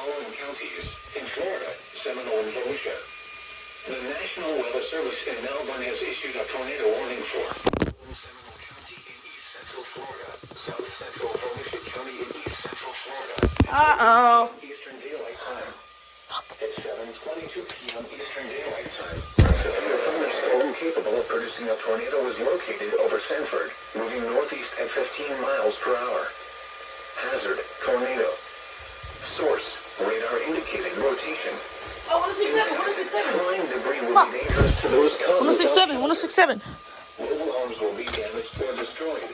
following counties in Florida, Seminole, and Volusia. The National Weather Service in Melbourne has issued a tornado warning for Seminole County in east central Florida, south central Volusia County in east central Florida. Eastern Daylight Time. At 7:22 p.m. Eastern Daylight Time, a thunderstorm capable of producing a tornado was located over Sanford, moving northeast at 15 miles per hour. Hazard, tornado. Source, radar indicating rotation. Oh, 1067, 1067. Flying debris will be dangerous to those caught. 1067, 1067. Mobile homes will be damaged or destroyed.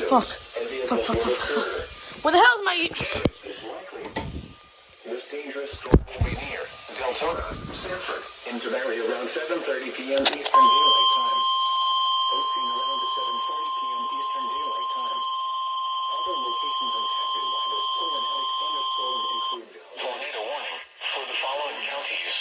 Fuck. Where the hell is my... This dangerous storm will be near Deltona, Sanford, into area around 7:30 p.m. Eastern Daylight Time. Hosting around 7:40 p.m. Eastern Daylight Time. Other locations impacted by this tornadic thunderstorm include tornado warning for the following counties.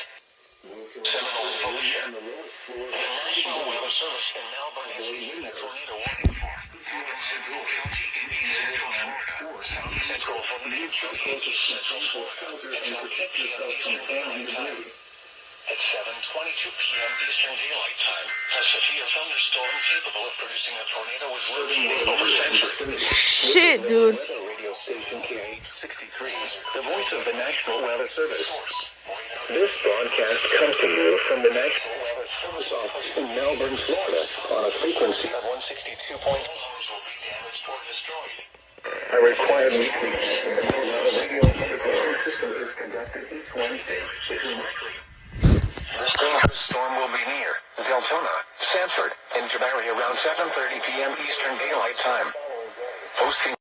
Seminole, Volusia, and the lowest floor. The National Weather Service in Melbourne has issued a tornado warning for Seminole County in east central Florida, south central Volusia County in east central Florida, and protect yourself from falling debris. At 7:22 p.m. Eastern Daylight Time, a severe thunderstorm capable of producing a tornado was located over Sanford. Shit, dude. Weather radio station KH63, the voice of the National Weather Service. This broadcast comes to you from the National Weather Service office in Melbourne, Florida, on a frequency of 162.0. Homes will be damaged or destroyed. A required meeting in the Colorado radio communication system is conducted each Wednesday between This dangerous storm will be near Deltona, Sanford, into area around 7:30 p.m. Eastern Daylight Time. Hosting.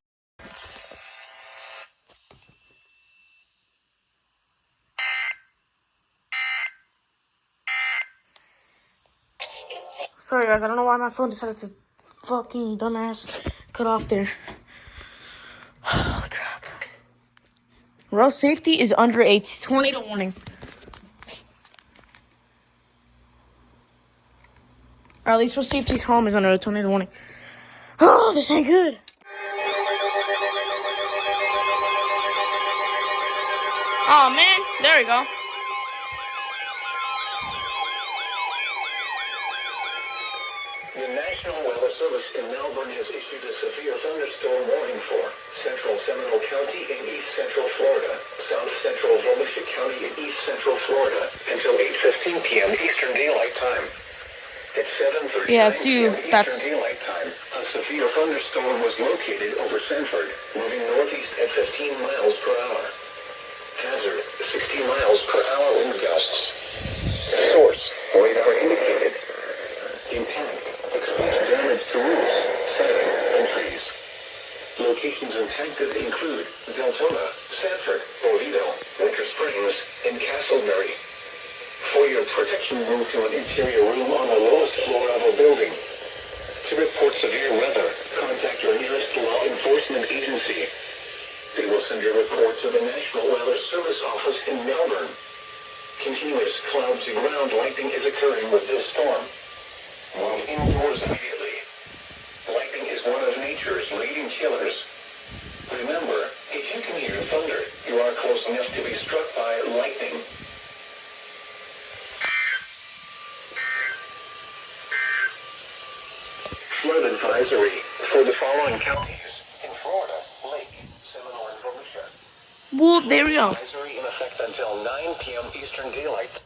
Sorry, guys. I don't know why my phone decided to fucking dumbass cut off there. Holy crap. Road safety is under a tornado warning. Or at least road safety's home is under a tornado warning. Oh, this ain't good. Oh, man. There we go. The National Weather Service in Melbourne has issued a severe thunderstorm warning for central Seminole County in east central Florida, south central Volusia County in east central Florida, until 8:15 p.m. Eastern Daylight Time. At 7:30 Yeah, it's you. Eastern Daylight Time, a severe thunderstorm was located over Sanford, moving northeast at 15 miles per hour. Hazard, 60 miles per hour wind gusts. Source, radar indicated. Impact, exposed damage to roofs, siding, and trees. Locations impacted include Deltona, Sanford, Oviedo, Winter Springs, and Castleberry. For your protection, move to an interior room on the lowest floor of a building. To report severe weather, contact your nearest law enforcement agency. They will send your report to the National Weather Service office in Melbourne. Continuous cloud-to-ground lightning is occurring with this storm. Move indoors immediately. Lightning is one of nature's leading killers. Remember, if you can hear thunder, you are close enough to be struck by lightning. Flood advisory for the following counties in Florida, Lake, Seminole, and Volusia. Well, there we go. Advisory in effect until 9 p.m. Eastern Daylight.